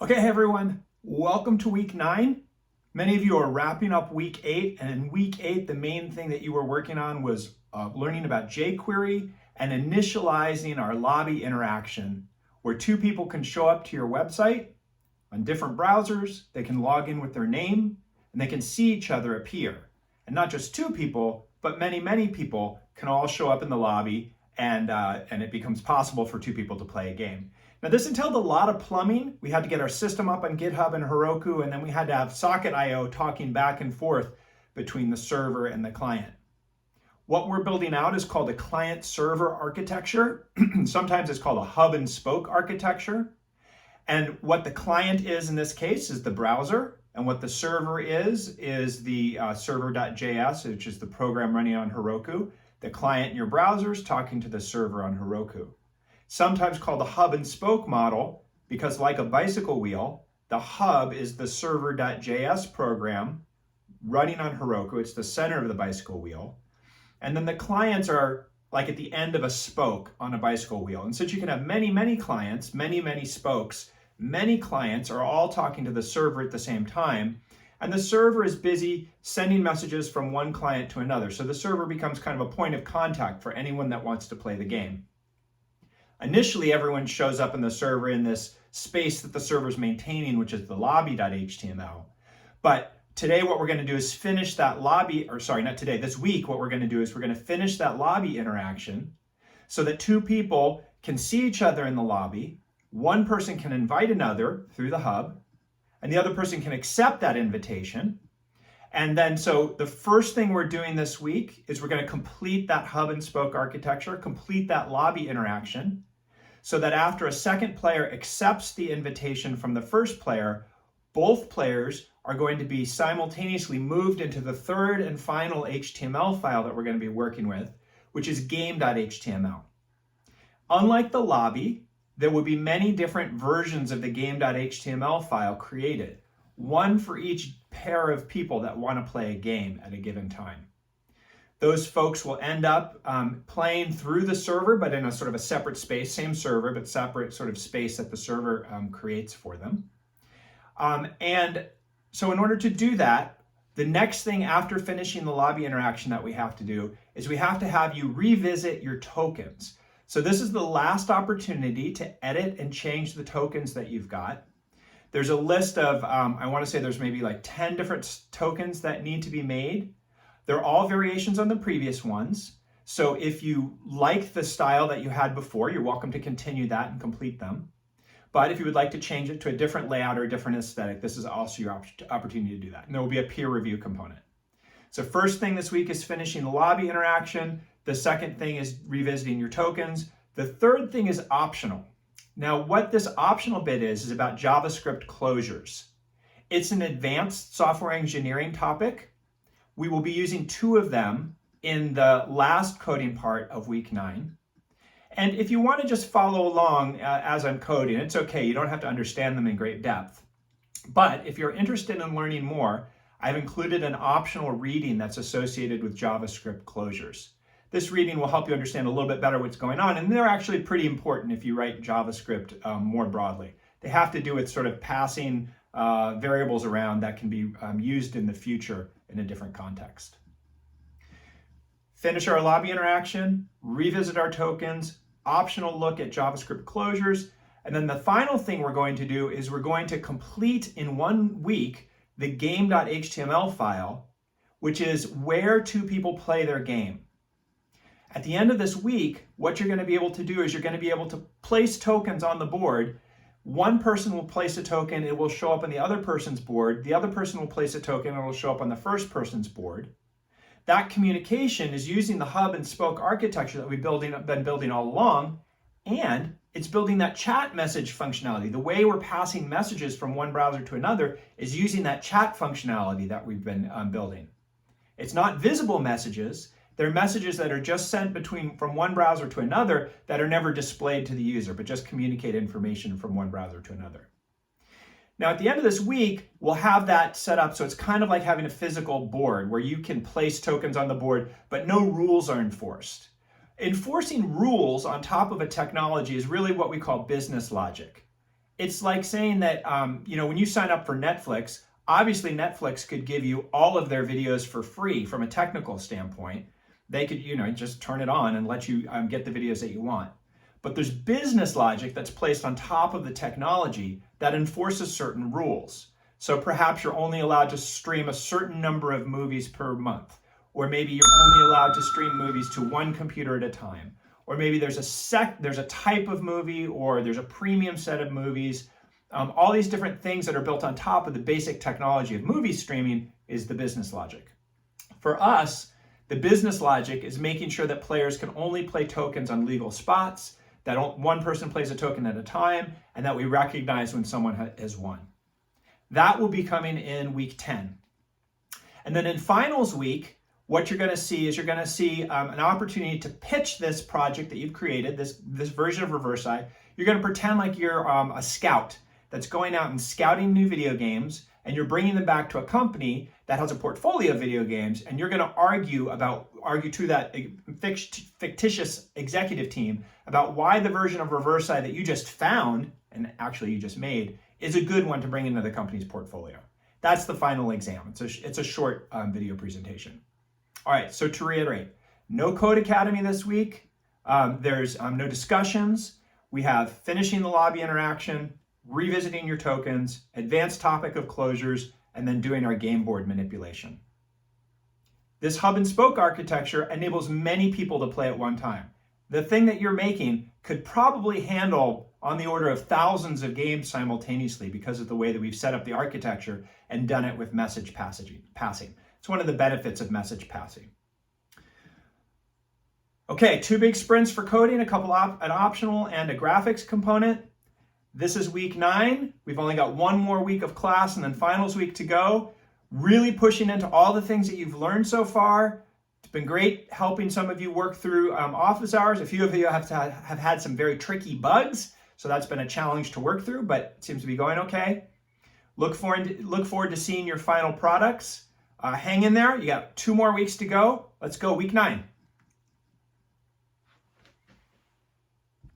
Okay, everyone, welcome to week 9. Many of you are wrapping up week 8, and in week 8, the main thing that you were working on was learning about jQuery and initializing our lobby interaction, where two people can show up to your website on different browsers, they can log in with their name, and they can see each other appear. And not just two people, but many people can all show up in the lobby, and it becomes possible for two people to play a game. Now, this entailed a lot of plumbing. We had to get our system up on GitHub and Heroku, and then we had to have Socket.io talking back and forth between the server and the client. What we're building out is called a client-server architecture. Sometimes it's called a hub and spoke architecture. And what the client is in this case is the browser, and what the server is the server.js, which is the program running on Heroku. The client in your browser is talking to the server on Heroku. Sometimes called the hub and spoke model, because like a bicycle wheel, the hub is the server.js program running on Heroku. It's the center of the bicycle wheel. And then the clients are like at the end of a spoke on a bicycle wheel. And since you can have many clients, many spokes, many clients are all talking to the server at the same time. And the server is busy sending messages from one client to another. So the server becomes kind of a point of contact for anyone that wants to play the game. Initially, everyone shows up in the server in this space that the server is maintaining, which is the lobby.html. But today, what we're going to do is finish that lobby, or sorry, not today, this week, what we're going to do is we're going to finish that lobby interaction so that two people can see each other in the lobby. One person can invite another through the hub, and the other person can accept that invitation. And then, so the first thing we're doing this week is we're going to complete that hub and spoke architecture, complete that lobby interaction, so that after a second player accepts the invitation from the first player, both players are going to be simultaneously moved into the third and final HTML file that we're going to be working with, which is game.html. Unlike the lobby, there will be many different versions of the game.html file created, one for each pair of people that want to play a game at a given time. Those folks will end up playing through the server, but in a sort of a separate space, same server, but separate sort of space that the server creates for them. And so in order to do that, the next thing after finishing the lobby interaction that we have to do is we have to have you revisit your tokens. So this is the last opportunity to edit and change the tokens that you've got. There's a list of, I want to say there's maybe like 10 different tokens that need to be made. They're all variations on the previous ones. So if you like the style that you had before, you're welcome to continue that and complete them. But if you would like to change it to a different layout or a different aesthetic, this is also your opportunity to do that. And there will be a peer review component. So first thing this week is finishing the lobby interaction. The second thing is revisiting your tokens. The third thing is optional. Now, what this optional bit is about JavaScript closures. It's an advanced software engineering topic. We will be using 2 of them in the last coding part of week 9. And if you want to just follow along as I'm coding, it's okay. You don't have to understand them in great depth. But if you're interested in learning more, I've included an optional reading that's associated with JavaScript closures. This reading will help you understand a little bit better what's going on, and they're actually pretty important if you write JavaScript more broadly. They have to do with sort of passing variables around that can be used in the future in a different context. Finish our lobby interaction, revisit our tokens, optional look at JavaScript closures, and then the final thing we're going to do is we're going to complete in 1 week the game.html file, which is where two people play their game. At the end of this week, what you're going to be able to do is you're going to be able to place tokens on the board. One person will place a token, it will show up on the other person's board. The other person will place a token, and it will show up on the first person's board. That communication is using the hub and spoke architecture that we've been building all along, and it's building that chat message functionality. The way we're passing messages from one browser to another is using that chat functionality that we've been building. It's not visible messages. They're messages that are just sent from one browser to another that are never displayed to the user, but just communicate information from one browser to another. Now, at the end of this week, we'll have that set up so it's kind of like having a physical board where you can place tokens on the board, but no rules are enforced. Enforcing rules on top of a technology is really what we call business logic. It's like saying that, when you sign up for Netflix, obviously Netflix could give you all of their videos for free from a technical standpoint. They could, just turn it on and let you get the videos that you want. But there's business logic that's placed on top of the technology that enforces certain rules. So perhaps you're only allowed to stream a certain number of movies per month, or maybe you're only allowed to stream movies to one computer at a time, or maybe there's a type of movie, or there's a premium set of movies. All these different things that are built on top of the basic technology of movie streaming is the business logic. For us, the business logic is making sure that players can only play tokens on legal spots, that one person plays a token at a time, and that we recognize when someone has won. That will be coming in week 10. And then in finals week, what you're going to see is an opportunity to pitch this project that you've created, this version of Reversi. You're going to pretend like you're a scout that's going out and scouting new video games, and you're bringing them back to a company that has a portfolio of video games, and you're going to argue to that fictitious executive team about why the version of Reversi that you just found, and actually you just made, is a good one to bring into the company's portfolio. That's the final exam. It's a short video presentation. All right, so to reiterate, no Code Academy this week. There's no discussions. We have finishing the lobby interaction, revisiting your tokens, advanced topic of closures, and then doing our game board manipulation. This hub and spoke architecture enables many people to play at one time. The thing that you're making could probably handle on the order of thousands of games simultaneously because of the way that we've set up the architecture and done it with message passing. It's one of the benefits of message passing. Okay, 2 big sprints for coding, an optional and a graphics component. This is week 9. We've only got 1 more week of class and then finals week to go. Really pushing into all the things that you've learned so far. It's been great helping some of you work through office hours. A few of you have had some very tricky bugs, so that's been a challenge to work through, but it seems to be going okay. Look forward to seeing your final products. Hang in there. You got 2 more weeks to go. Let's go week 9.